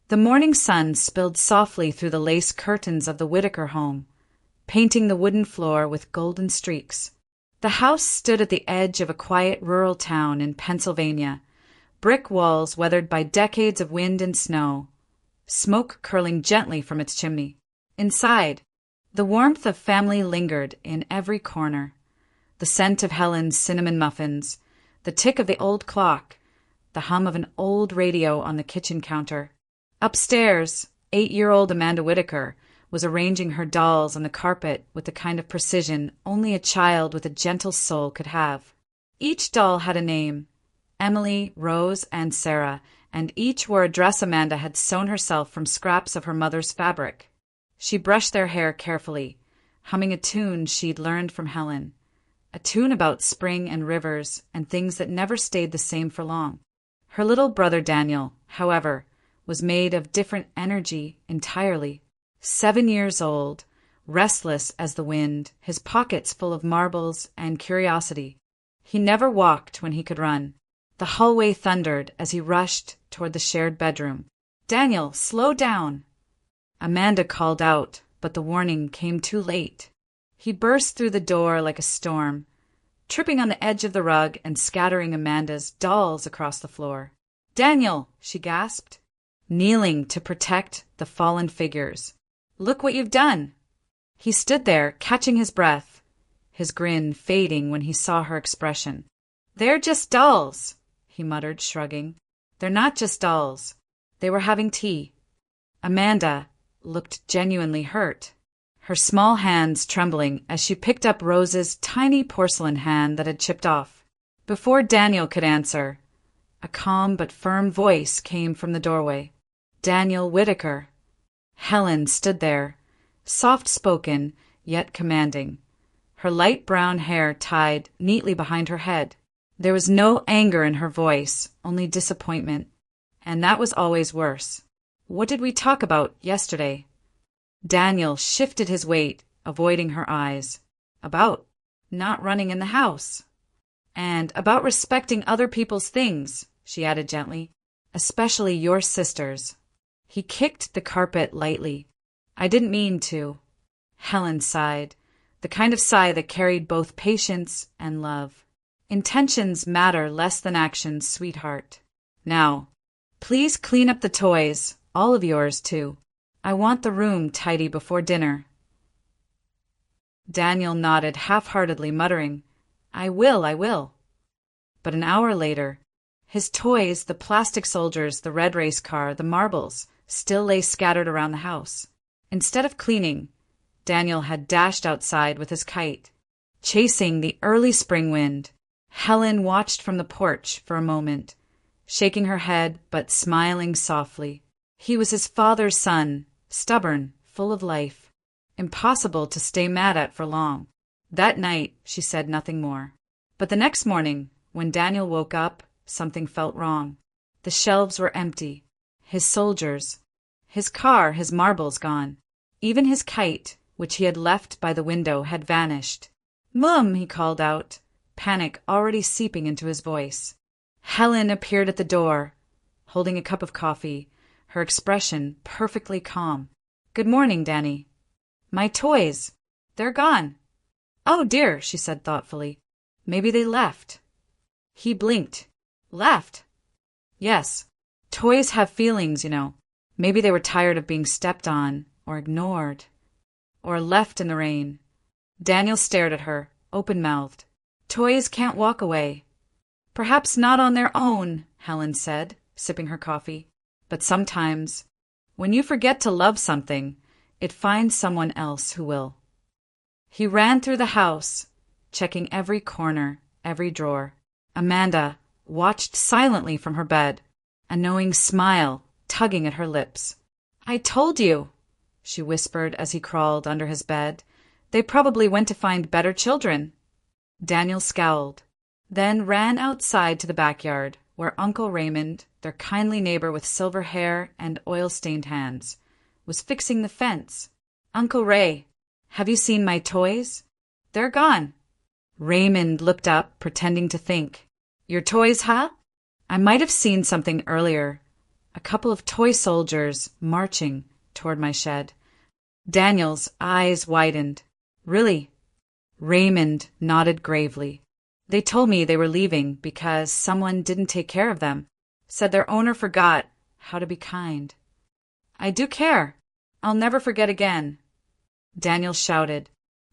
The morning sun spilled softly through the lace curtains of the Whitaker home, painting the wooden floor with golden streaks. The house stood at the edge of a quiet rural town in Pennsylvania, brick walls weathered by decades of wind and snow, smoke curling gently from its chimney. Inside, the warmth of family lingered in every corner. The scent of Helen's cinnamon muffins, the tick of the old clock, the hum of an old radio on the kitchen counter. Upstairs, 8-year-old Amanda Whitaker was arranging her dolls on the carpet with the kind of precision only a child with a gentle soul could have. Each doll had a name, Emily, Rose, and Sarah, and each wore a dress Amanda had sewn herself from scraps of her mother's fabric. She brushed their hair carefully, humming a tune she'd learned from Helen, a tune about spring and rivers and things that never stayed the same for long. Her little brother Daniel, however, was made of different energy entirely. 7 years old, restless as the wind, his pockets full of marbles and curiosity. He never walked when he could run. The hallway thundered as he rushed toward the shared bedroom. "Daniel, slow down!" Amanda called out, but the warning came too late. He burst through the door like a storm, tripping on the edge of the rug and scattering Amanda's dolls across the floor. "Daniel!" she gasped, kneeling to protect the fallen figures. "Look what you've done!" He stood there, catching his breath, his grin fading when he saw her expression. "They're just dolls," he muttered, shrugging. "They're not just dolls. They were having tea." Amanda looked genuinely hurt, her small hands trembling as she picked up Rose's tiny porcelain hand that had chipped off. Before Daniel could answer, a calm but firm voice came from the doorway. "Daniel Whitaker." Helen stood there, soft-spoken yet commanding, her light brown hair tied neatly behind her head. There was no anger in her voice, only disappointment, and that was always worse. "What did we talk about yesterday?" Daniel shifted his weight, avoiding her eyes. "About not running in the house. And about respecting other people's things," she added gently, "especially your sister's." He kicked the carpet lightly. "I didn't mean to." Helen sighed, the kind of sigh that carried both patience and love. "Intentions matter less than actions, sweetheart. Now, please clean up the toys, all of yours, too. I want the room tidy before dinner." Daniel nodded half-heartedly, muttering, I will." But an hour later, his toys, the plastic soldiers, the red race car, the marbles, still lay scattered around the house. Instead of cleaning, Daniel had dashed outside with his kite, chasing the early spring wind. Helen watched from the porch for a moment, shaking her head but smiling softly. He was his father's son, stubborn, full of life, impossible to stay mad at for long. That night she said nothing more. But the next morning, when Daniel woke up, something felt wrong. The shelves were empty, his soldiers, his car, his marbles gone. Even his kite, which he had left by the window, had vanished. "Mum!" he called out, panic already seeping into his voice. Helen appeared at the door, holding a cup of coffee, her expression perfectly calm. "Good morning, Danny." "My toys. They're gone." "Oh, dear," she said thoughtfully. "Maybe they left." He blinked. "Left?" "Yes. Toys have feelings, you know. Maybe they were tired of being stepped on, or ignored, or left in the rain." Daniel stared at her, open-mouthed. "Toys can't walk away." "Perhaps not on their own," Helen said, sipping her coffee. "But sometimes, when you forget to love something, it finds someone else who will." He ran through the house, checking every corner, every drawer. Amanda watched silently from her bed, a knowing smile tugging at her lips. "I told you," she whispered as he crawled under his bed. "They probably went to find better children." Daniel scowled, then ran outside to the backyard, where Uncle Raymond, their kindly neighbor with silver hair and oil-stained hands, was fixing the fence. "Uncle Ray, have you seen my toys?" "They're gone." Raymond looked up, pretending to think. "Your toys, huh? I might have seen something earlier. a couple of toy soldiers marching toward my shed. Daniel's eyes widened. Really? Raymond nodded gravely. They told me they were leaving because someone didn't take care of them, said their owner forgot how to be kind. I do care. I'll never forget again. Daniel shouted,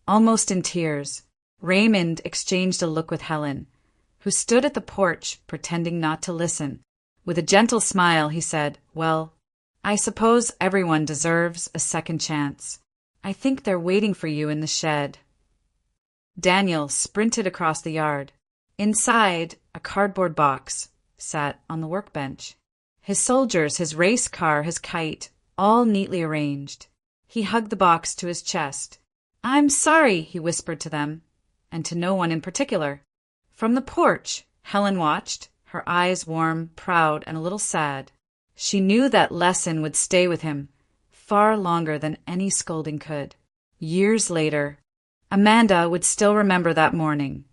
almost in tears. Raymond exchanged a look with Helen, who stood at the porch pretending not to listen. With a gentle smile, he said, well, I suppose everyone deserves a second chance. I think they're waiting for you in the shed. Daniel sprinted across the yard. Inside, a cardboard box sat on the workbench. His soldiers, his race car, his kite, all neatly arranged. He hugged the box to his chest. I'm sorry, he whispered to them, and to no one in particular. From the porch, Helen watched, her eyes warm, proud, and a little sad. She knew that lesson would stay with him far longer than any scolding could. Years later, Amanda would still remember that morning,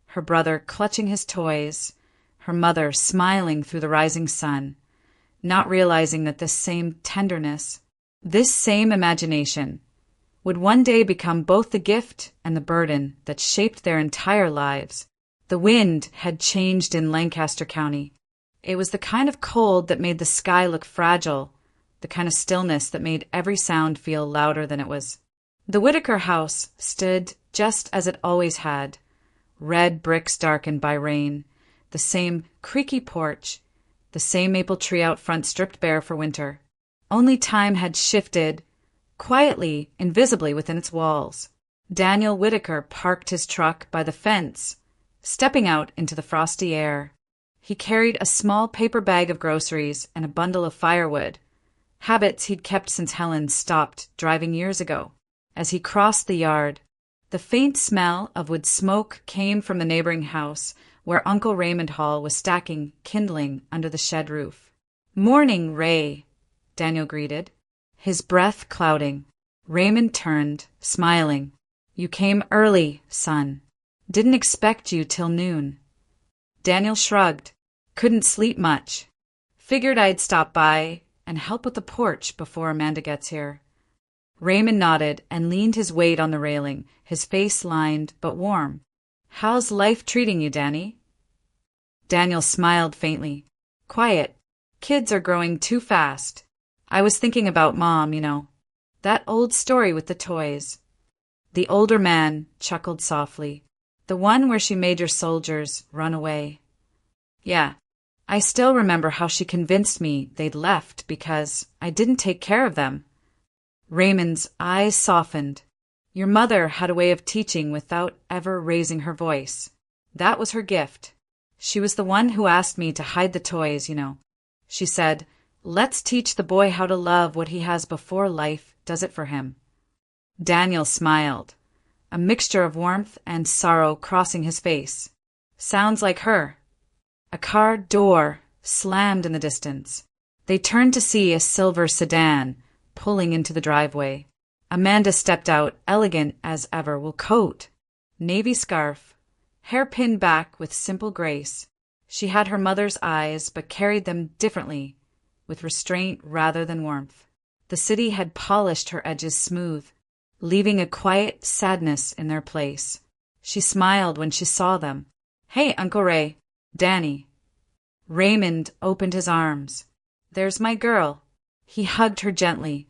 her brother clutching his toys, her mother smiling through the rising sun, not realizing that this same tenderness, this same imagination, would one day become both the gift and the burden that shaped their entire lives. The wind had changed in Lancaster County. It was the kind of cold that made the sky look fragile, the kind of stillness that made every sound feel louder than it was. The Whitaker house stood just as it always had, red bricks darkened by rain, the same creaky porch, the same maple tree out front stripped bare for winter. Only time had shifted, quietly, invisibly within its walls. Daniel Whitaker parked his truck by the fence, stepping out into the frosty air. He carried a small paper bag of groceries and a bundle of firewood, habits he'd kept since Helen stopped driving years ago. As he crossed the yard, the faint smell of wood smoke came from the neighboring house where Uncle Raymond Hall was stacking kindling under the shed roof. Morning, Ray, Daniel greeted, his breath clouding. Raymond turned, smiling. You came early, son. Didn't expect you till noon. Daniel shrugged. Couldn't sleep much. Figured I'd stop by and help with the porch before Amanda gets here. Raymond nodded and leaned his weight on the railing, his face lined but warm. How's life treating you, Danny? Daniel smiled faintly. Quiet. Kids are growing too fast. I was thinking about Mom, you know. That old story with the toys. The older man chuckled softly. The one where she made your soldiers run away. Yeah, I still remember how she convinced me they'd left because I didn't take care of them. Raymond's eyes softened. Your mother had a way of teaching without ever raising her voice. That was her gift. She was the one who asked me to hide the toys, you know. She said, let's teach the boy how to love what he has before life does it for him. Daniel smiled, a mixture of warmth and sorrow crossing his face. Sounds like her. A car door slammed in the distance. They turned to see a silver sedan pulling into the driveway. Amanda stepped out, elegant as ever, with coat, navy scarf, hair pinned back with simple grace. She had her mother's eyes, but carried them differently, with restraint rather than warmth. The city had polished her edges smooth, leaving a quiet sadness in their place. She smiled when she saw them. Hey, Uncle Ray. Danny. Raymond opened his arms. There's my girl. He hugged her gently.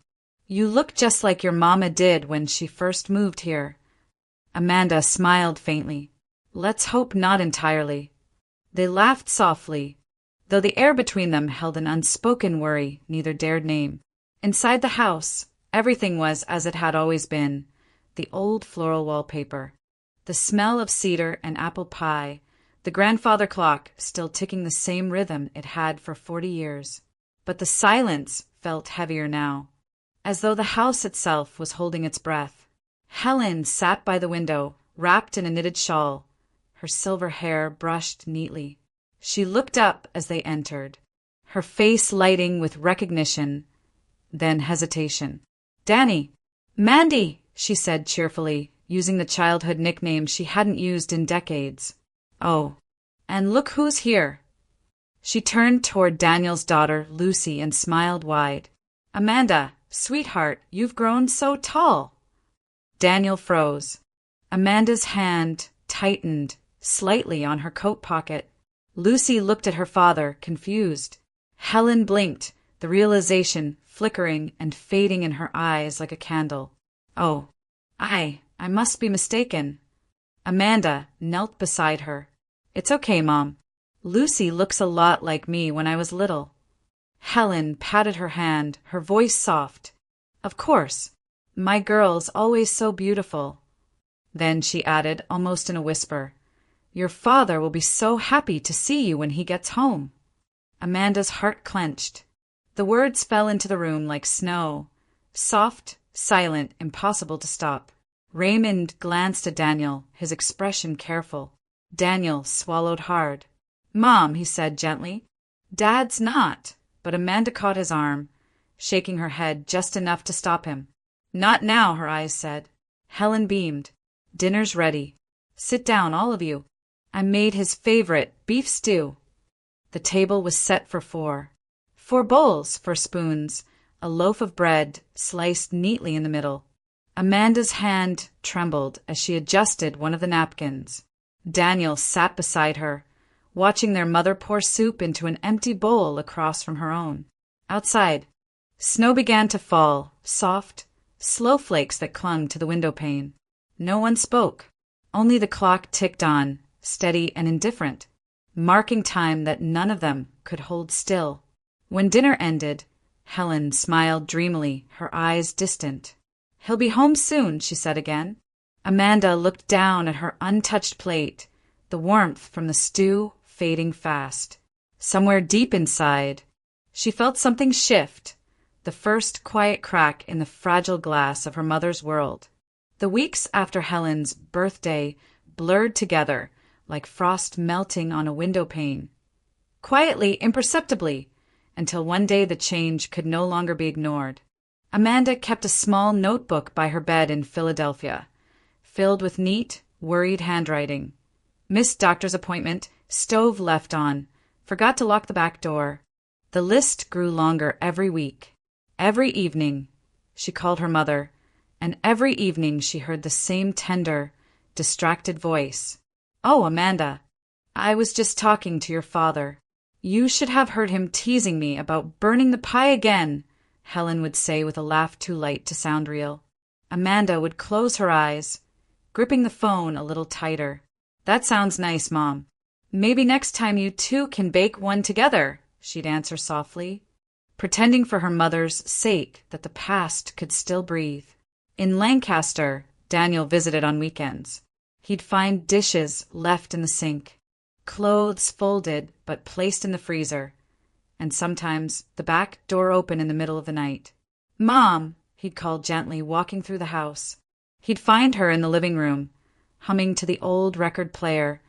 You look just like your mama did when she first moved here. Amanda smiled faintly. Let's hope not entirely. They laughed softly, though the air between them held an unspoken worry neither dared name. Inside the house, everything was as it had always been, the old floral wallpaper, the smell of cedar and apple pie, the grandfather clock still ticking the same rhythm it had for 40 years. But the silence felt heavier now, as though the house itself was holding its breath. Helen sat by the window, wrapped in a knitted shawl, her silver hair brushed neatly. She looked up as they entered, her face lighting with recognition, then hesitation. Danny! Mandy! She said cheerfully, using the childhood nickname she hadn't used in decades. Oh, and look who's here. She turned toward Daniel's daughter, Lucy, and smiled wide. "Amanda, sweetheart, you've grown so tall." Daniel froze. Amanda's hand tightened slightly on her coat pocket. Lucy looked at her father, confused. Helen blinked, the realization flickering and fading in her eyes like a candle. "Oh, I must be mistaken." Amanda knelt beside her. "It's okay, Mom. Lucy looks a lot like me when I was little." Helen patted her hand, her voice soft. "Of course. My girl's always so beautiful." Then she added, almost in a whisper, "Your father will be so happy to see you when he gets home." Amanda's heart clenched. The words fell into the room like snow, soft, silent, impossible to stop. Raymond glanced at Daniel, his expression careful. Daniel swallowed hard. "Mom," he said gently, "Dad's not." But Amanda caught his arm, shaking her head just enough to stop him. "Not now," her eyes said. Helen beamed. "Dinner's ready. Sit down, all of you. I made his favorite, beef stew." The table was set for four. 4 bowls, 4 spoons, a loaf of bread sliced neatly in the middle. Amanda's hand trembled as she adjusted one of the napkins. Daniel sat beside her, watching their mother pour soup into an empty bowl across from her own. Outside, snow began to fall, soft, slow flakes that clung to the window pane. No one spoke. Only the clock ticked on, steady and indifferent, marking time that none of them could hold still. When dinner ended, Helen smiled dreamily, her eyes distant. "He'll be home soon," she said again. Amanda looked down at her untouched plate, the warmth from the stew fading fast. Somewhere deep inside, she felt something shift, the first quiet crack in the fragile glass of her mother's world. The weeks after Helen's birthday blurred together like frost melting on a window pane. Quietly, imperceptibly, until one day the change could no longer be ignored. Amanda kept a small notebook by her bed in Philadelphia, filled with neat, worried handwriting. Missed doctor's appointment, stove left on, forgot to lock the back door. The list grew longer every week. Every evening, she called her mother, and every evening she heard the same tender, distracted voice. "Oh, Amanda, I was just talking to your father. You should have heard him teasing me about burning the pie again," Helen would say with a laugh too light to sound real. Amanda would close her eyes, gripping the phone a little tighter. "That sounds nice, Mom. Maybe next time you two can bake one together," she'd answer softly, pretending for her mother's sake that the past could still breathe. In Lancaster, Daniel visited on weekends. He'd find dishes left in the sink, clothes folded but placed in the freezer, and sometimes the back door open in the middle of the night. "Mom," he'd call gently, walking through the house. He'd find her in the living room, humming to the old record player,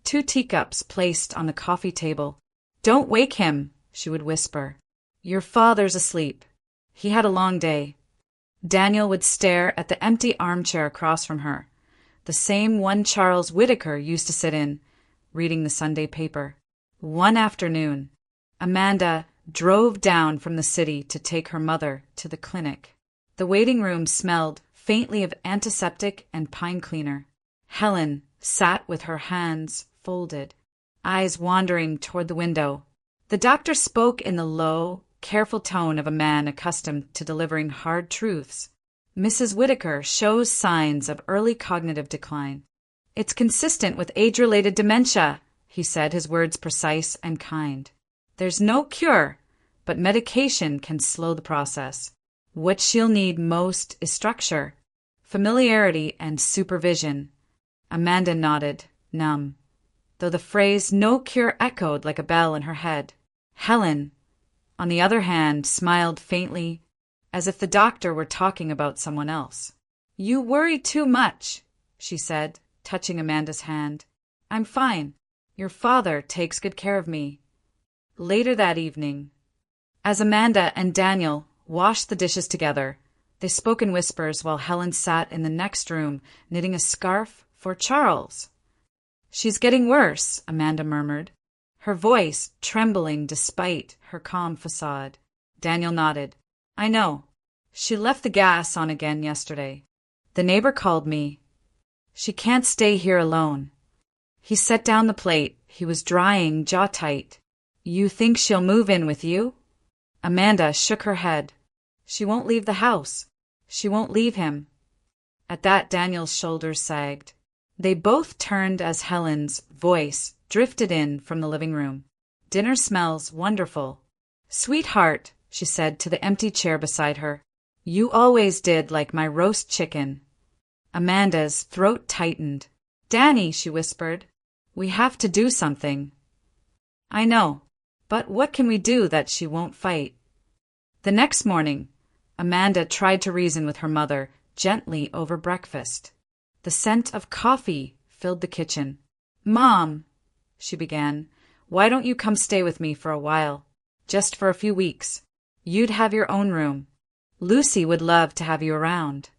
2 teacups placed on the coffee table. "Don't wake him," she would whisper. "Your father's asleep. He had a long day." Daniel would stare at the empty armchair across from her, the same one Charles Whittaker used to sit in, reading the Sunday paper. One afternoon, Amanda drove down from the city to take her mother to the clinic. The waiting room smelled faintly of antiseptic and pine cleaner. Helen sat with her hands folded, eyes wandering toward the window. The doctor spoke in the low, careful tone of a man accustomed to delivering hard truths. "Mrs. Whittaker shows signs of early cognitive decline. It's consistent with age-related dementia," he said, his words precise and kind. "There's no cure, but medication can slow the process. What she'll need most is structure, familiarity, and supervision." Amanda nodded, numb, though the phrase "no cure" echoed like a bell in her head. Helen, on the other hand, smiled faintly, as if the doctor were talking about someone else. "You worry too much," she said, touching Amanda's hand. "I'm fine. Your father takes good care of me." Later that evening, as Amanda and Daniel washed the dishes together, they spoke in whispers while Helen sat in the next room knitting a scarf for Charles. "She's getting worse," Amanda murmured. her voice trembling despite her calm facade. Daniel nodded. I know. She left the gas on again yesterday. The neighbor called me. She can't stay here alone. He set down the plate. He was drying, jaw tight. You think she'll move in with you? Amanda shook her head. She won't leave the house. She won't leave him. At that, Daniel's shoulders sagged. They both turned as Helen's voice drifted in from the living room. Dinner smells wonderful. Sweetheart, she said to the empty chair beside her. You always did like my roast chicken. Amanda's throat tightened. Danny, she whispered, we have to do something. I know, but what can we do that she won't fight? The next morning, Amanda tried to reason with her mother gently over breakfast. The scent of coffee filled the kitchen. Mom, she began, why don't you come stay with me for a while? Just for a few weeks. You'd have your own room. Lucy would love to have you around.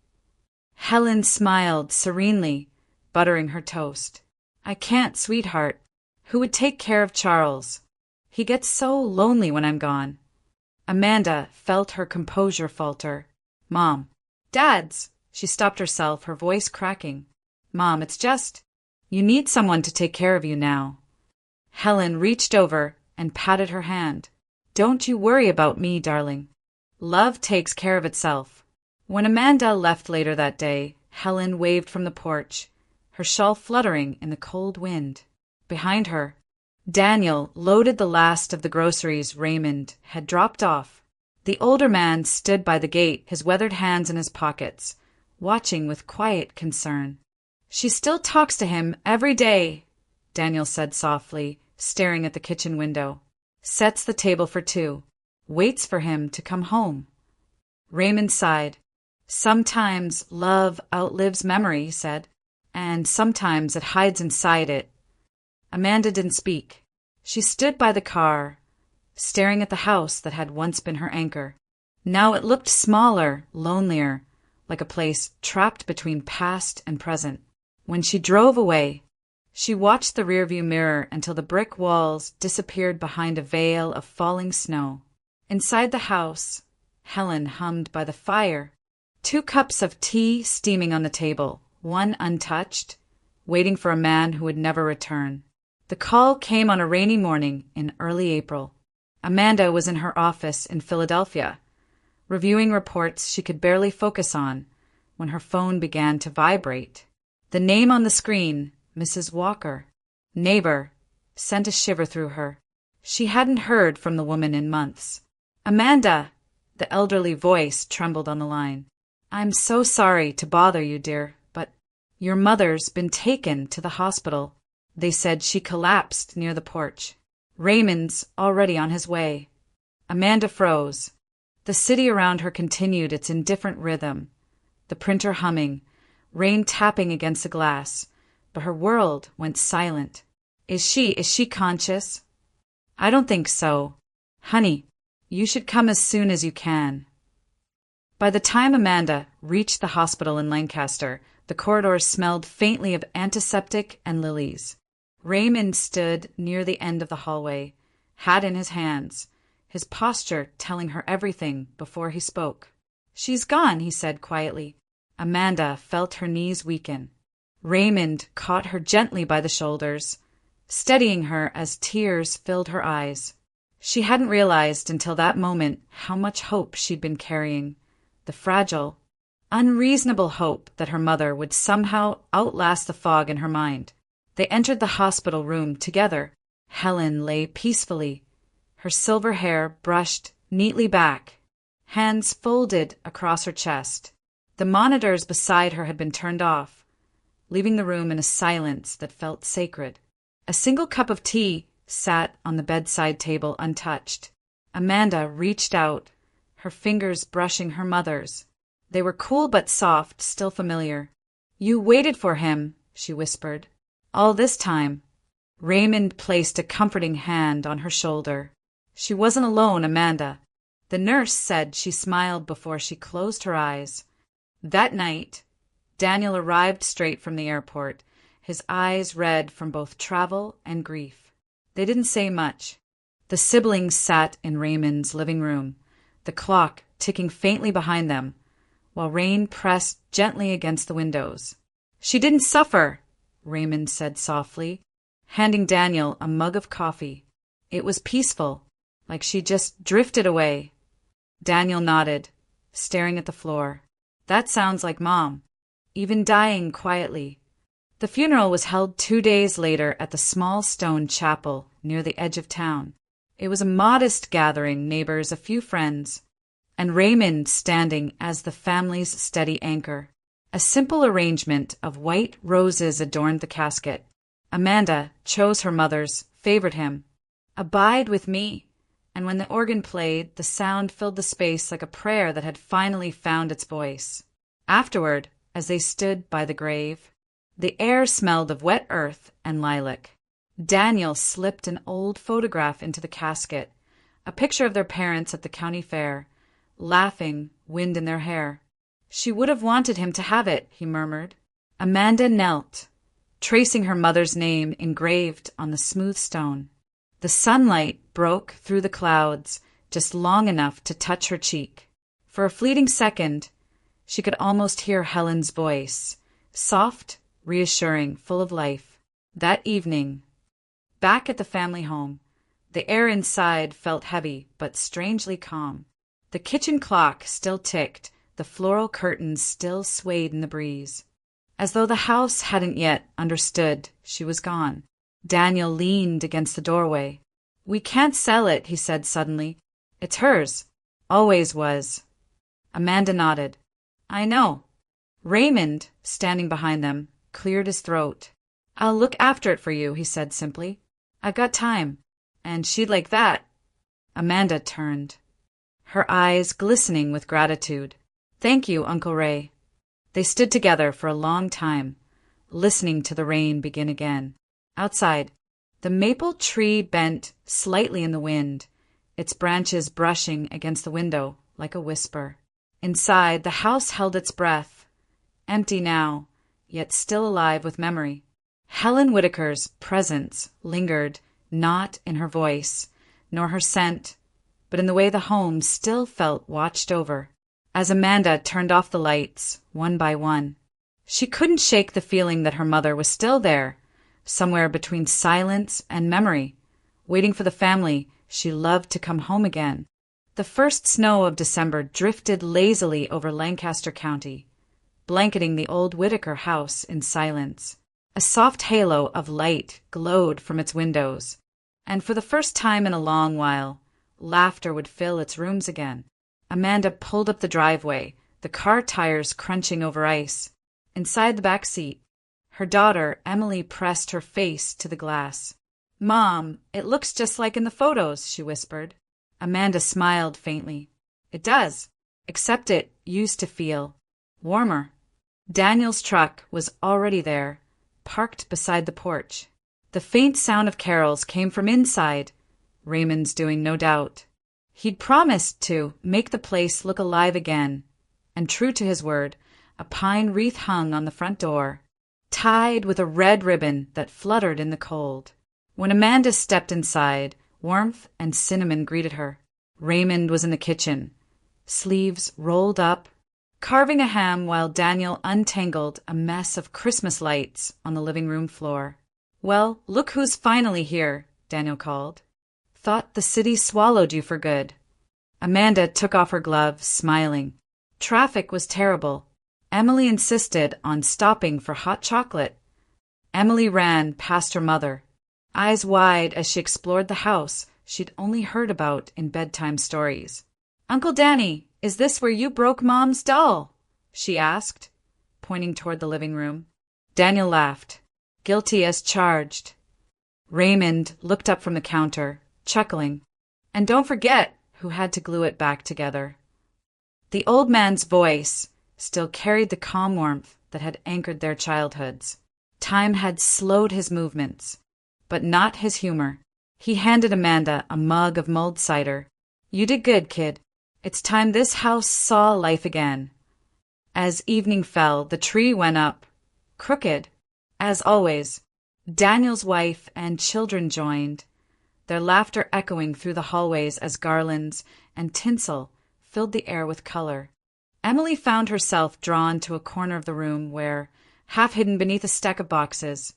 Helen smiled serenely, buttering her toast. I can't, sweetheart. Who would take care of Charles? He gets so lonely when I'm gone. Amanda felt her composure falter. Mom. Dad's. She stopped herself, her voice cracking. Mom, it's just, you need someone to take care of you now. Helen reached over and patted her hand. Don't you worry about me, darling. Love takes care of itself. When Amanda left later that day, Helen waved from the porch, her shawl fluttering in the cold wind. Behind her, Daniel loaded the last of the groceries Raymond had dropped off. The older man stood by the gate, his weathered hands in his pockets, watching with quiet concern. She still talks to him every day, Daniel said softly, staring at the kitchen window. Sets the table for two. Waits for him to come home. Raymond sighed. Sometimes love outlives memory, he said, and sometimes it hides inside it. Amanda didn't speak. She stood by the car, staring at the house that had once been her anchor. Now it looked smaller, lonelier, like a place trapped between past and present. When she drove away, she watched the rearview mirror until the brick walls disappeared behind a veil of falling snow. Inside the house, Helen hummed by the fire, 2 cups of tea steaming on the table, one untouched, waiting for a man who would never return. The call came on a rainy morning in early April. Amanda was in her office in Philadelphia, reviewing reports she could barely focus on, when her phone began to vibrate. The name on the screen, Mrs. Walker, neighbor, sent a shiver through her. She hadn't heard from the woman in months. Amanda, the elderly voice trembled on the line. I'm so sorry to bother you, dear, but your mother's been taken to the hospital. They said she collapsed near the porch. Raymond's already on his way. Amanda froze. The city around her continued its indifferent rhythm, the printer humming, rain tapping against the glass, but her world went silent. Is she conscious? I don't think so. Honey, you should come as soon as you can. By the time Amanda reached the hospital in Lancaster, the corridors smelled faintly of antiseptic and lilies. Raymond stood near the end of the hallway, hat in his hands, his posture telling her everything before he spoke. She's gone, he said quietly. Amanda felt her knees weaken. Raymond caught her gently by the shoulders, steadying her as tears filled her eyes. She hadn't realized until that moment how much hope she'd been carrying, the fragile, unreasonable hope that her mother would somehow outlast the fog in her mind. They entered the hospital room together. Helen lay peacefully, her silver hair brushed neatly back, hands folded across her chest. The monitors beside her had been turned off, leaving the room in a silence that felt sacred. A single cup of tea sat on the bedside table untouched. Amanda reached out, her fingers brushing her mother's. They were cool but soft, still familiar. You waited for him, she whispered. All this time. Raymond placed a comforting hand on her shoulder. She wasn't alone, Amanda. The nurse said she smiled before she closed her eyes. That night, Daniel arrived straight from the airport, his eyes red from both travel and grief. They didn't say much. The siblings sat in Raymond's living room, the clock ticking faintly behind them, while rain pressed gently against the windows. "She didn't suffer," Raymond said softly, handing Daniel a mug of coffee. "It was peaceful, like she just drifted away." Daniel nodded, staring at the floor. "That sounds like Mom, even dying quietly." The funeral was held 2 days later at the small stone chapel near the edge of town. It was a modest gathering, neighbors, a few friends, and Raymond standing as the family's steady anchor. A simple arrangement of white roses adorned the casket. Amanda chose her mother's favorite hymn, "Abide with Me," and when the organ played, the sound filled the space like a prayer that had finally found its voice. Afterward, as they stood by the grave, the air smelled of wet earth and lilac. Daniel slipped an old photograph into the casket, a picture of their parents at the county fair, laughing, wind in their hair. "She would have wanted him to have it," he murmured. Amanda knelt, tracing her mother's name engraved on the smooth stone. The sunlight broke through the clouds just long enough to touch her cheek. For a fleeting second, she could almost hear Helen's voice, soft, reassuring, full of life. That evening, back at the family home, the air inside felt heavy but strangely calm. The kitchen clock still ticked, the floral curtains still swayed in the breeze. As though the house hadn't yet understood she was gone. Daniel leaned against the doorway. "We can't sell it," he said suddenly. "It's hers. Always was." Amanda nodded. "I know." Raymond, standing behind them, cleared his throat. "I'll look after it for you," he said simply. "I've got time. And she'd like that." Amanda turned, her eyes glistening with gratitude. "Thank you, Uncle Ray." They stood together for a long time, listening to the rain begin again. Outside, the maple tree bent slightly in the wind, its branches brushing against the window like a whisper. Inside, the house held its breath, empty now, yet still alive with memory. Helen Whitaker's presence lingered not in her voice, nor her scent, but in the way the home still felt watched over. As Amanda turned off the lights, one by one, she couldn't shake the feeling that her mother was still there, somewhere between silence and memory, waiting for the family she loved to come home again. The first snow of December drifted lazily over Lancaster County, blanketing the old Whitaker house in silence. A soft halo of light glowed from its windows, and for the first time in a long while, laughter would fill its rooms again. Amanda pulled up the driveway, the car tires crunching over ice. Inside the back seat, her daughter, Emily, pressed her face to the glass. "Mom, it looks just like in the photos," she whispered. Amanda smiled faintly. "It does, except it used to feel warmer." Daniel's truck was already there, parked beside the porch. The faint sound of carols came from inside, Raymond's doing, no doubt. He'd promised to make the place look alive again, and true to his word, a pine wreath hung on the front door, tied with a red ribbon that fluttered in the cold. When Amanda stepped inside, warmth and cinnamon greeted her. Raymond was in the kitchen, sleeves rolled up, carving a ham while Daniel untangled a mess of Christmas lights on the living room floor. "Well, look who's finally here," Daniel called. "Thought the city swallowed you for good." Amanda took off her gloves, smiling. Traffic was terrible. Emily insisted on stopping for hot chocolate. Emily ran past her mother, eyes wide as she explored the house she'd only heard about in bedtime stories. "Uncle Danny, is this where you broke Mom's doll?" she asked, pointing toward the living room. Daniel laughed, guilty as charged. Raymond looked up from the counter, chuckling. "And don't forget who had to glue it back together." The old man's voice still carried the calm warmth that had anchored their childhoods. Time had slowed his movements, but not his humor. He handed Amanda a mug of mulled cider. "You did good, kid. It's time this house saw life again." As evening fell, the tree went up, crooked. As always, Daniel's wife and children joined, their laughter echoing through the hallways as garlands and tinsel filled the air with color. Emily found herself drawn to a corner of the room where, half hidden beneath a stack of boxes,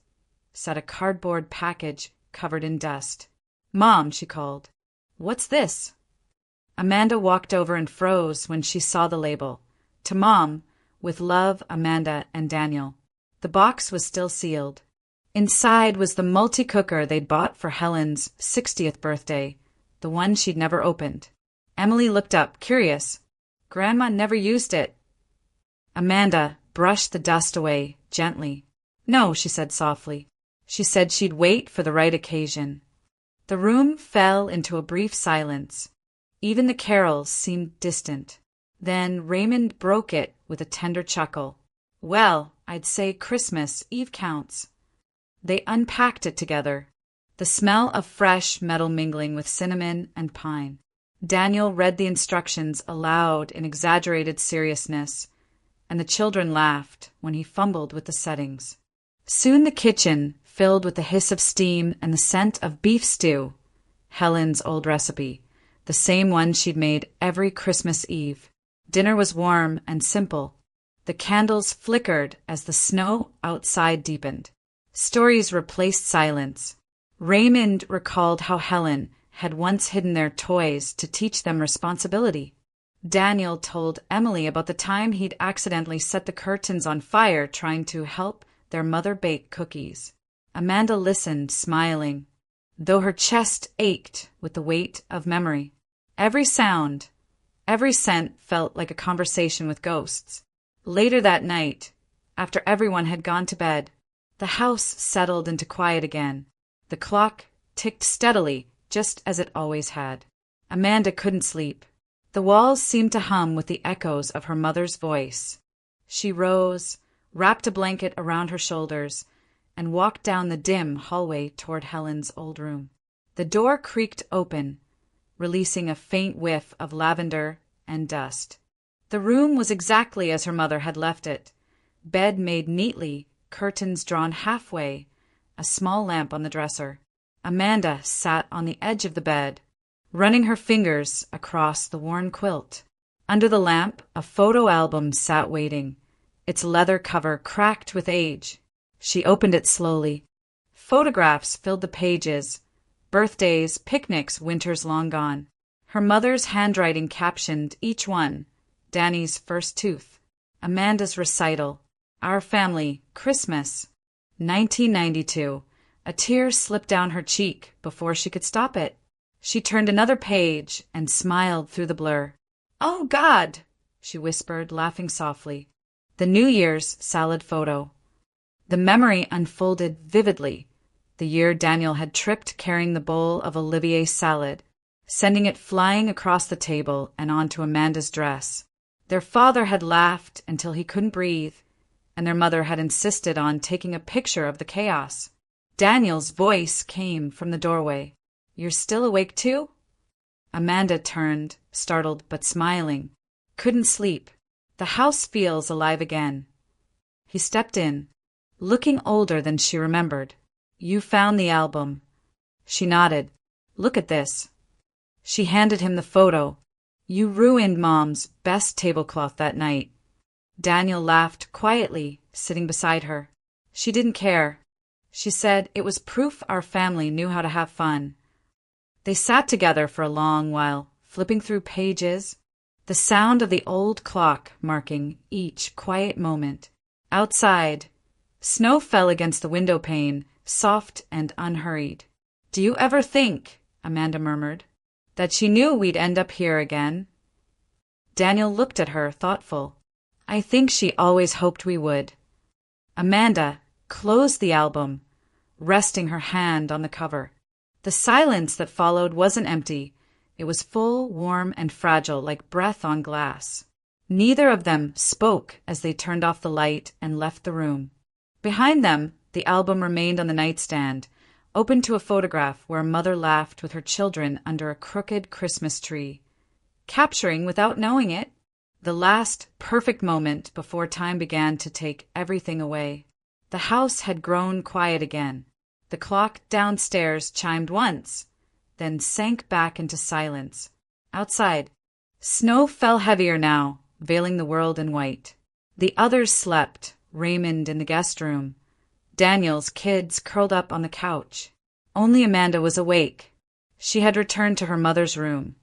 sat a cardboard package covered in dust. "Mom," she called. "What's this?" Amanda walked over and froze when she saw the label. "To Mom, with love, Amanda and Daniel." The box was still sealed. Inside was the multi-cooker they'd bought for Helen's 60th birthday, the one she'd never opened. Emily looked up, curious. "Grandma never used it." Amanda brushed the dust away, gently. "No," she said softly. She said she'd wait for the right occasion. The room fell into a brief silence. Even the carols seemed distant. Then Raymond broke it with a tender chuckle. "Well, I'd say Christmas Eve counts." They unpacked it together, the smell of fresh metal mingling with cinnamon and pine. Daniel read the instructions aloud in exaggerated seriousness, and the children laughed when he fumbled with the settings. Soon the kitchen filled with the hiss of steam and the scent of beef stew, Helen's old recipe, the same one she'd made every Christmas Eve. Dinner was warm and simple. The candles flickered as the snow outside deepened. Stories replaced silence. Raymond recalled how Helen had once hidden their toys to teach them responsibility. Daniel told Emily about the time he'd accidentally set the curtains on fire trying to help their mother bake cookies. Amanda listened, smiling, though her chest ached with the weight of memory. Every sound, every scent felt like a conversation with ghosts. Later that night, after everyone had gone to bed, the house settled into quiet again. The clock ticked steadily, just as it always had. Amanda couldn't sleep. The walls seemed to hum with the echoes of her mother's voice. She rose, wrapped a blanket around her shoulders, and walked down the dim hallway toward Helen's old room. The door creaked open, releasing a faint whiff of lavender and dust. The room was exactly as her mother had left it. Bed made neatly, curtains drawn halfway, a small lamp on the dresser. Amanda sat on the edge of the bed, running her fingers across the worn quilt. Under the lamp, a photo album sat waiting, its leather cover cracked with age. She opened it slowly. Photographs filled the pages. Birthdays, picnics, winters long gone. Her mother's handwriting captioned each one, Danny's first tooth. Amanda's recital, Our Family, Christmas, 1992. A tear slipped down her cheek before she could stop it. She turned another page and smiled through the blur. "Oh, God!" she whispered, laughing softly. The New Year's salad photo. The memory unfolded vividly. The year Daniel had tripped carrying the bowl of Olivier salad, sending it flying across the table and onto Amanda's dress. Their father had laughed until he couldn't breathe, and their mother had insisted on taking a picture of the chaos. Daniel's voice came from the doorway. "You're still awake too?" Amanda turned, startled but smiling. "Couldn't sleep. The house feels alive again." He stepped in, looking older than she remembered. "You found the album." She nodded. "Look at this." She handed him the photo. "You ruined Mom's best tablecloth that night." Daniel laughed quietly, sitting beside her. She didn't care. She said it was proof our family knew how to have fun. They sat together for a long while, flipping through pages, the sound of the old clock marking each quiet moment. Outside, snow fell against the window pane, soft and unhurried. "Do you ever think," Amanda murmured, "that she knew we'd end up here again?" Daniel looked at her, thoughtful. "I think she always hoped we would." Amanda closed the album, resting her hand on the cover. The silence that followed wasn't empty. It was full, warm, and fragile, like breath on glass. Neither of them spoke as they turned off the light and left the room. Behind them, the album remained on the nightstand, open to a photograph where a mother laughed with her children under a crooked Christmas tree, capturing, without knowing it, the last perfect moment before time began to take everything away. The house had grown quiet again. The clock downstairs chimed once, then sank back into silence. Outside, snow fell heavier now, veiling the world in white. The others slept, Raymond in the guest room, Daniel's kids curled up on the couch. Only Amanda was awake. She had returned to her mother's room,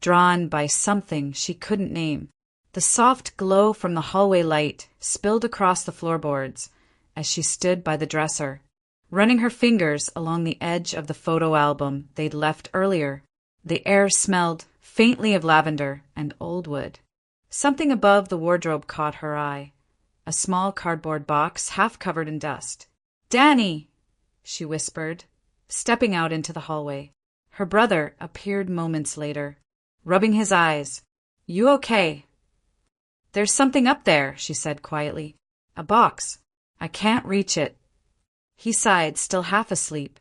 drawn by something she couldn't name. The soft glow from the hallway light spilled across the floorboards as she stood by the dresser, running her fingers along the edge of the photo album they'd left earlier. The air smelled faintly of lavender and old wood. Something above the wardrobe caught her eye. A small cardboard box half covered in dust. "Danny!" she whispered, stepping out into the hallway. Her brother appeared moments later, rubbing his eyes. "You okay?" "There's something up there," she said quietly. "A box. I can't reach it." He sighed, still half asleep,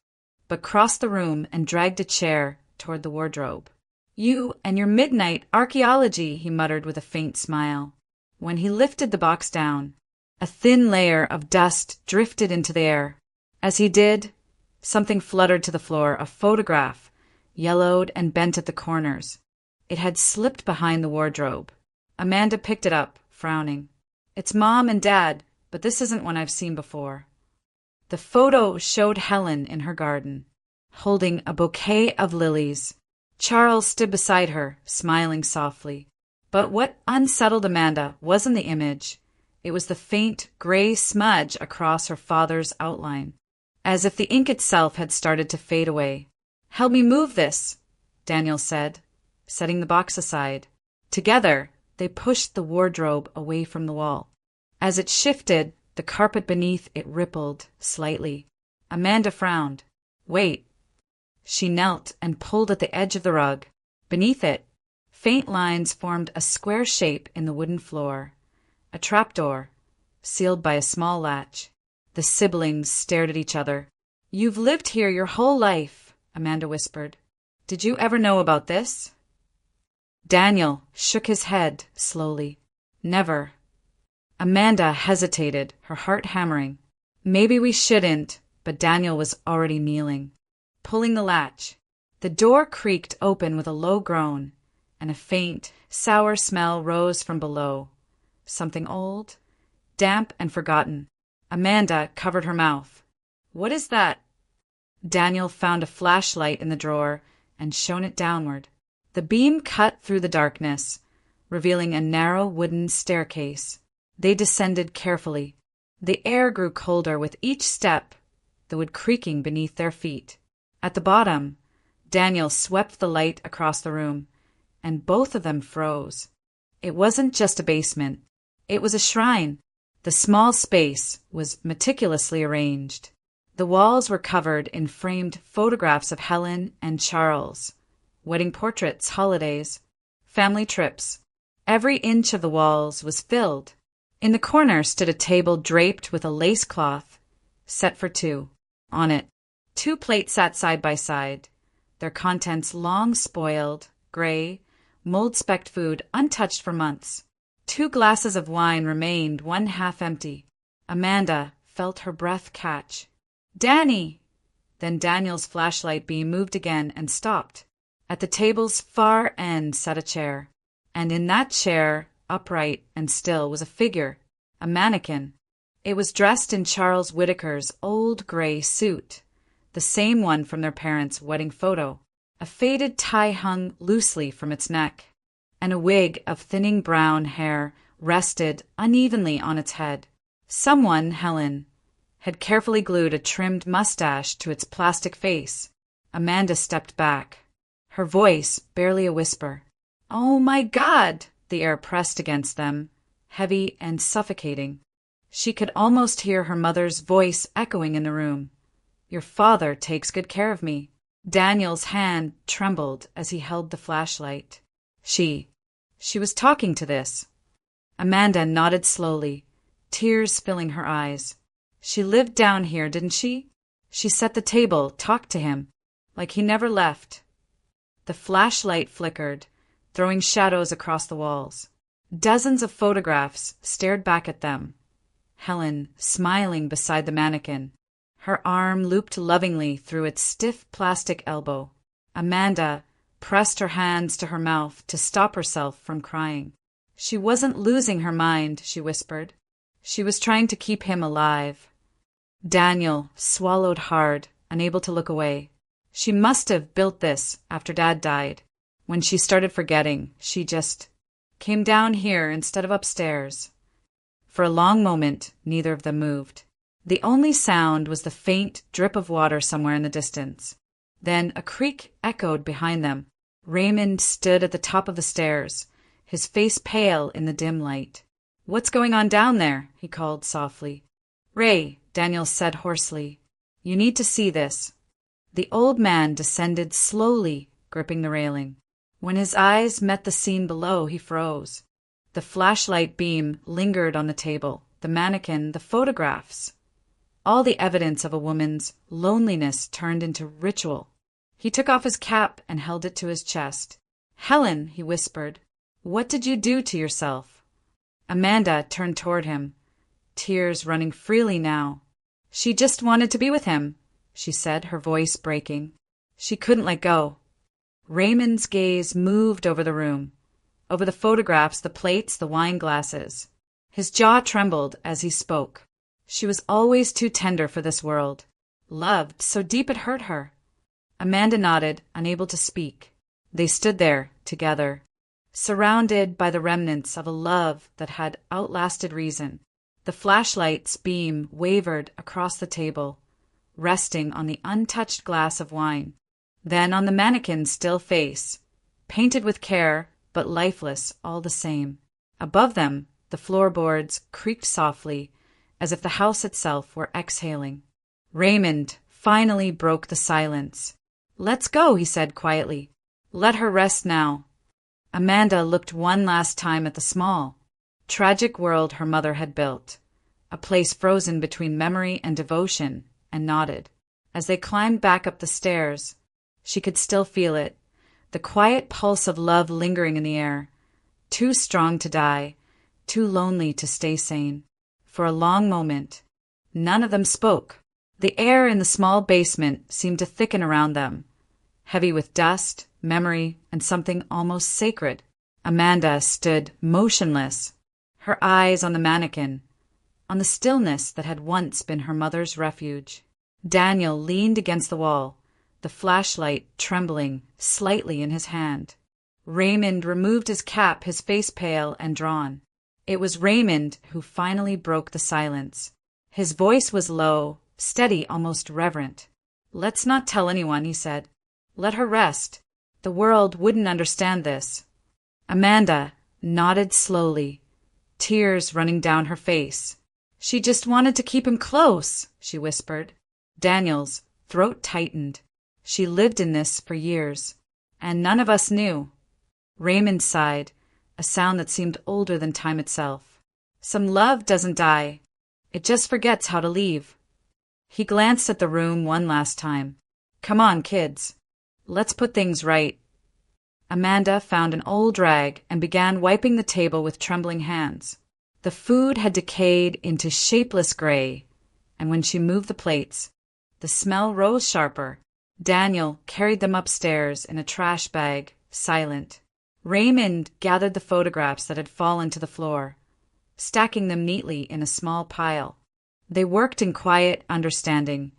but crossed the room and dragged a chair toward the wardrobe. "You and your midnight archaeology," he muttered with a faint smile. When he lifted the box down, a thin layer of dust drifted into the air. As he did, something fluttered to the floor, a photograph, yellowed and bent at the corners. It had slipped behind the wardrobe. Amanda picked it up, frowning. "It's Mom and Dad, but this isn't one I've seen before." The photo showed Helen in her garden, holding a bouquet of lilies. Charles stood beside her, smiling softly. But what unsettled Amanda wasn't the image. It was the faint gray smudge across her father's outline, as if the ink itself had started to fade away. "Help me move this," Daniel said, setting the box aside. Together, they pushed the wardrobe away from the wall. As it shifted, the carpet beneath it rippled slightly. Amanda frowned. "Wait." She knelt and pulled at the edge of the rug. Beneath it, faint lines formed a square shape in the wooden floor. A trapdoor, sealed by a small latch. The siblings stared at each other. "You've lived here your whole life," Amanda whispered. "Did you ever know about this?" Daniel shook his head slowly. "Never." Amanda hesitated, her heart hammering. Maybe we shouldn't, but Daniel was already kneeling, pulling the latch. The door creaked open with a low groan, and a faint, sour smell rose from below. Something old, damp and forgotten. Amanda covered her mouth. "What is that?" Daniel found a flashlight in the drawer and shone it downward. The beam cut through the darkness, revealing a narrow wooden staircase. They descended carefully. The air grew colder with each step, the wood creaking beneath their feet. At the bottom, Daniel swept the light across the room, and both of them froze. It wasn't just a basement. It was a shrine. The small space was meticulously arranged. The walls were covered in framed photographs of Helen and Charles, wedding portraits, holidays, family trips. Every inch of the walls was filled. In the corner stood a table draped with a lace cloth, set for two. On it, two plates sat side by side, their contents long spoiled, gray, mold-specked food untouched for months. 2 glasses of wine remained, one half empty. Amanda felt her breath catch. "Danny!" Then Daniel's flashlight beam moved again and stopped. At the table's far end sat a chair, and in that chair, upright and still, was a figure, a mannequin. It was dressed in Charles Whittaker's old gray suit, the same one from their parents' wedding photo. A faded tie hung loosely from its neck, and a wig of thinning brown hair rested unevenly on its head. Someone, Helen, had carefully glued a trimmed mustache to its plastic face. Amanda stepped back, her voice barely a whisper. "Oh my God!" The air pressed against them, heavy and suffocating. She could almost hear her mother's voice echoing in the room. "Your father takes good care of me." Daniel's hand trembled as he held the flashlight. She was talking to this. Amanda nodded slowly, tears filling her eyes. "She lived down here, didn't she? She set the table, talked to him, like he never left." The flashlight flickered, throwing shadows across the walls. Dozens of photographs stared back at them. Helen smiling beside the mannequin, her arm looped lovingly through its stiff plastic elbow. Amanda pressed her hands to her mouth to stop herself from crying. She wasn't losing her mind, she whispered. She was trying to keep him alive. Daniel swallowed hard, unable to look away. She must have built this after Dad died. When she started forgetting, she just came down here instead of upstairs. For a long moment, neither of them moved. The only sound was the faint drip of water somewhere in the distance. Then a creak echoed behind them. Raymond stood at the top of the stairs, his face pale in the dim light. "What's going on down there?" he called softly. "Ray," Daniel said hoarsely, "you need to see this." The old man descended slowly, gripping the railing. When his eyes met the scene below, he froze. The flashlight beam lingered on the table, the mannequin, the photographs. All the evidence of a woman's loneliness turned into ritual. He took off his cap and held it to his chest. "Helen," he whispered, "what did you do to yourself?" Amanda turned toward him, tears running freely now. "She just wanted to be with him," she said, her voice breaking. She couldn't let go. Raymond's gaze moved over the room, over the photographs, the plates, the wine glasses. His jaw trembled as he spoke. She was always too tender for this world. Loved so deep it hurt her. Amanda nodded, unable to speak. They stood there, together, surrounded by the remnants of a love that had outlasted reason. The flashlight's beam wavered across the table, resting on the untouched glass of wine, then on the mannequin's still face, painted with care, but lifeless all the same. Above them, the floorboards creaked softly, as if the house itself were exhaling. Raymond finally broke the silence. "Let's go," he said quietly. "Let her rest now." Amanda looked one last time at the small, tragic world her mother had built, a place frozen between memory and devotion, and nodded. As they climbed back up the stairs, she could still feel it, the quiet pulse of love lingering in the air, too strong to die, too lonely to stay sane. For a long moment, none of them spoke. The air in the small basement seemed to thicken around them, heavy with dust, memory, and something almost sacred. Amanda stood motionless, her eyes on the mannequin, on the stillness that had once been her mother's refuge. Daniel leaned against the wall, the flashlight trembling slightly in his hand. Raymond removed his cap, his face pale and drawn. It was Raymond who finally broke the silence. His voice was low, steady, almost reverent. "Let's not tell anyone," he said. "Let her rest. The world wouldn't understand this." Amanda nodded slowly, tears running down her face. "She just wanted to keep him close," she whispered. Daniel's throat tightened. "She lived in this for years, and none of us knew." Raymond sighed, a sound that seemed older than time itself. "Some love doesn't die. It just forgets how to leave." He glanced at the room one last time. "Come on, kids. Let's put things right." Amanda found an old rag and began wiping the table with trembling hands. The food had decayed into shapeless gray, and when she moved the plates, the smell rose sharper. Daniel carried them upstairs in a trash bag, silent. Raymond gathered the photographs that had fallen to the floor, stacking them neatly in a small pile. They worked in quiet understanding,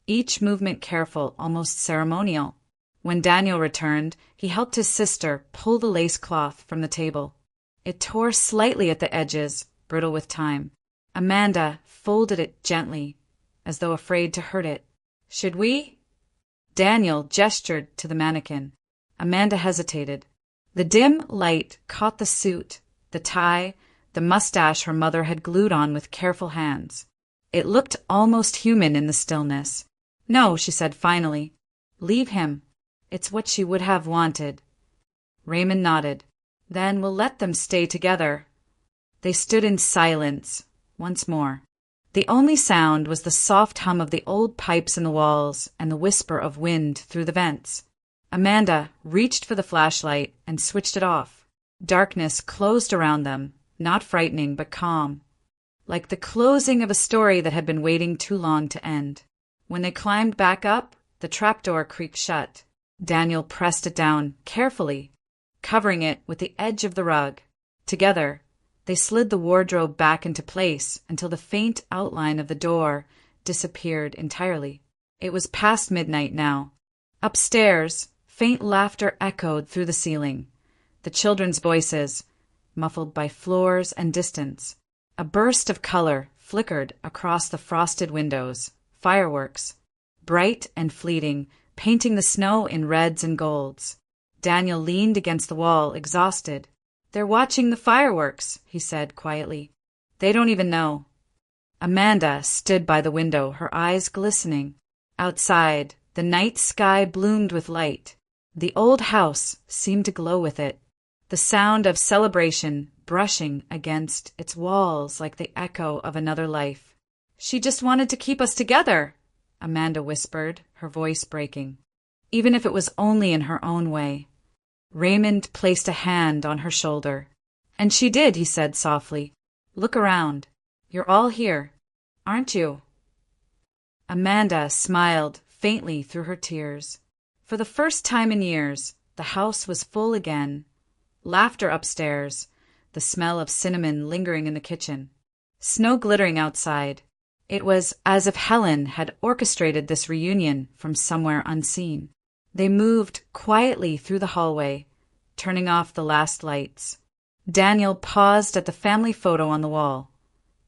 each movement careful, almost ceremonial. When Daniel returned, he helped his sister pull the lace cloth from the table. It tore slightly at the edges, brittle with time. Amanda folded it gently, as though afraid to hurt it. "Should we?" Daniel gestured to the mannequin. Amanda hesitated. The dim light caught the suit, the tie, the mustache her mother had glued on with careful hands. It looked almost human in the stillness. "No," she said finally. "Leave him. It's what she would have wanted." Raymond nodded. "Then we'll let them stay together." They stood in silence once more. The only sound was the soft hum of the old pipes in the walls and the whisper of wind through the vents. Amanda reached for the flashlight and switched it off. Darkness closed around them, not frightening but calm, like the closing of a story that had been waiting too long to end. When they climbed back up, the trapdoor creaked shut. Daniel pressed it down carefully, covering it with the edge of the rug. Together, they slid the wardrobe back into place until the faint outline of the door disappeared entirely. It was past midnight now. Upstairs, faint laughter echoed through the ceiling. The children's voices, muffled by floors and distance. A burst of color flickered across the frosted windows. Fireworks, bright and fleeting, painting the snow in reds and golds. Daniel leaned against the wall, exhausted. "They're watching the fireworks," he said quietly. "They don't even know." Amanda stood by the window, her eyes glistening. Outside, the night sky bloomed with light. The old house seemed to glow with it, the sound of celebration brushing against its walls like the echo of another life. "She just wanted to keep us together," Amanda whispered, her voice breaking. Even if it was only in her own way. Raymond placed a hand on her shoulder. "And she did," he said softly. "Look around. You're all here, aren't you?" Amanda smiled faintly through her tears. For the first time in years, the house was full again. Laughter upstairs, the smell of cinnamon lingering in the kitchen, snow glittering outside. It was as if Helen had orchestrated this reunion from somewhere unseen. They moved quietly through the hallway, turning off the last lights. Daniel paused at the family photo on the wall,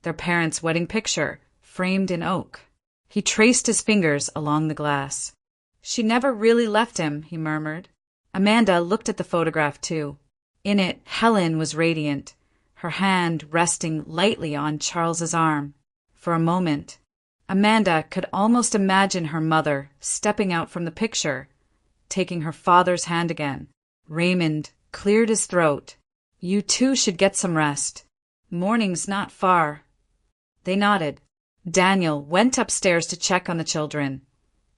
their parents' wedding picture framed in oak. He traced his fingers along the glass. "She never really left him," he murmured. Amanda looked at the photograph too. In it, Helen was radiant, her hand resting lightly on Charles's arm. For a moment, Amanda could almost imagine her mother stepping out from the picture, taking her father's hand again. Raymond cleared his throat. "You two should get some rest. Morning's not far." They nodded. Daniel went upstairs to check on the children,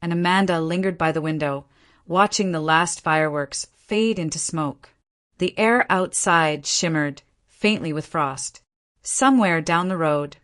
and Amanda lingered by the window, watching the last fireworks fade into smoke. The air outside shimmered faintly with frost. Somewhere down the road,